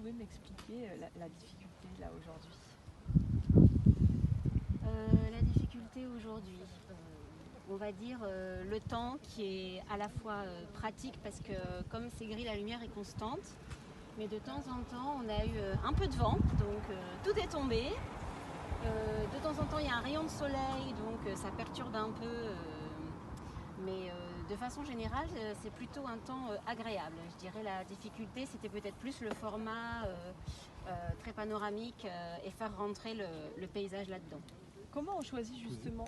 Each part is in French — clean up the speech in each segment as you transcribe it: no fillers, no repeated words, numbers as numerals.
pouvez m'expliquer la difficulté là aujourd'hui? La difficulté aujourd'hui, on va dire le temps qui est à la fois pratique parce que comme c'est gris, la lumière est constante, mais de temps en temps on a eu un peu de vent, donc tout est tombé. De temps en temps il y a un rayon de soleil, donc ça perturbe un peu, mais de façon générale c'est plutôt un temps agréable. Je dirais la difficulté c'était peut-être plus le format très panoramique et faire rentrer le paysage là-dedans. Comment on choisit justement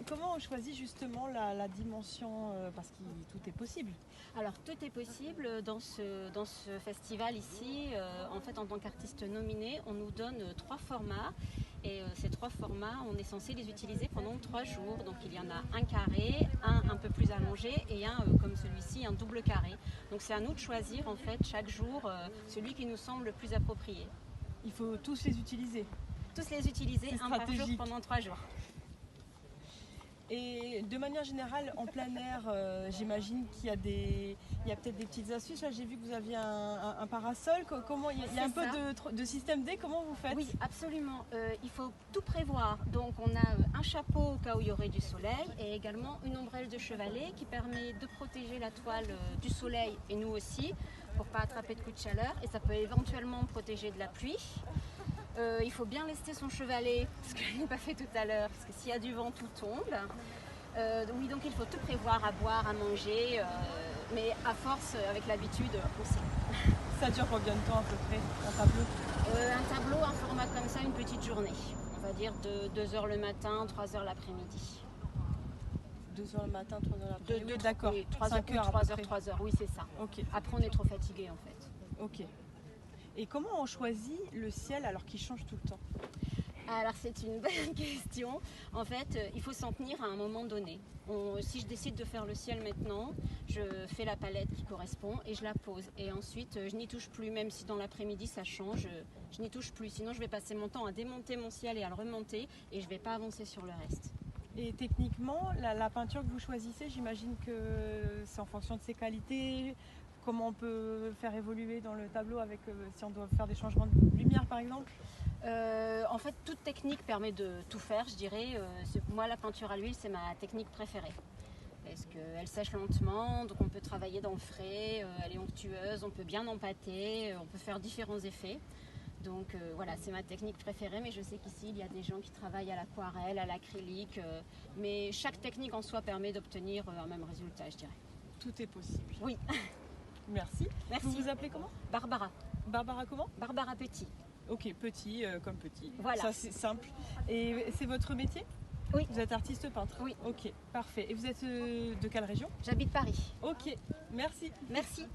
Comment on choisit justement la dimension parce que tout est possible? Alors tout est possible dans ce festival ici. En fait, en tant qu'artiste nominé, on nous donne 3 formats. Et ces 3 formats, on est censé les utiliser pendant 3 jours. Donc il y en a un carré, un peu plus allongé et un comme celui-ci, un double carré. Donc c'est à nous de choisir en fait chaque jour celui qui nous semble le plus approprié. Il faut tous les utiliser. Tous les utiliser un par jour pendant 3 jours. Et de manière générale, en plein air, j'imagine qu'il y a peut-être des petites astuces. Là, j'ai vu que vous aviez un parasol. Comment, il y a un peu de système D. Comment vous faites? Oui, absolument. Il faut tout prévoir. Donc, on a un chapeau au cas où il y aurait du soleil et également une ombrelle de chevalet qui permet de protéger la toile du soleil et nous aussi pour ne pas attraper de coups de chaleur. Et ça peut éventuellement protéger de la pluie. Il faut bien lester son chevalet, ce que je n'ai pas fait tout à l'heure, parce que s'il y a du vent, tout tombe. Oui, donc il faut tout prévoir, à boire, à manger, mais à force, avec l'habitude, aussi. Ça dure combien de temps à peu près, un tableau? Un tableau, un format comme ça, une petite journée. On va dire de 2 heures le matin, 3 heures l'après-midi. 2 heures le matin, 3 heures l'après-midi. Oui, d'accord. Oui, 3 heures, oui, c'est ça. Okay. Après, on est trop fatigué en fait. Ok. Et comment on choisit le ciel alors qu'il change tout le temps? Alors c'est une bonne question. En fait, il faut s'en tenir à un moment donné. Si je décide de faire le ciel maintenant, je fais la palette qui correspond et je la pose. Et ensuite, je n'y touche plus, même si dans l'après-midi ça change, je n'y touche plus. Sinon, je vais passer mon temps à démonter mon ciel et à le remonter et je ne vais pas avancer sur le reste. Et techniquement, la peinture que vous choisissez, j'imagine que c'est en fonction de ses qualités. Comment on peut faire évoluer dans le tableau avec si on doit faire des changements de lumière par exemple? En fait, toute technique permet de tout faire, je dirais. Moi, la peinture à l'huile, c'est ma technique préférée. Parce qu'elle sèche lentement, donc on peut travailler dans le frais, elle est onctueuse, on peut bien empâter, on peut faire différents effets. Donc voilà, c'est ma technique préférée, mais je sais qu'ici, il y a des gens qui travaillent à l'aquarelle, à l'acrylique. Mais chaque technique en soi permet d'obtenir un même résultat, je dirais. Tout est possible. Oui. Merci. Merci. Vous vous appelez comment? Barbara. Barbara comment? Barbara Petit. Ok, petit comme petit. Voilà. Ça c'est simple. Et c'est votre métier? Oui. Vous êtes artiste peintre? Oui. Ok, parfait. Et vous êtes de quelle région? J'habite Paris. Ok, merci. Merci.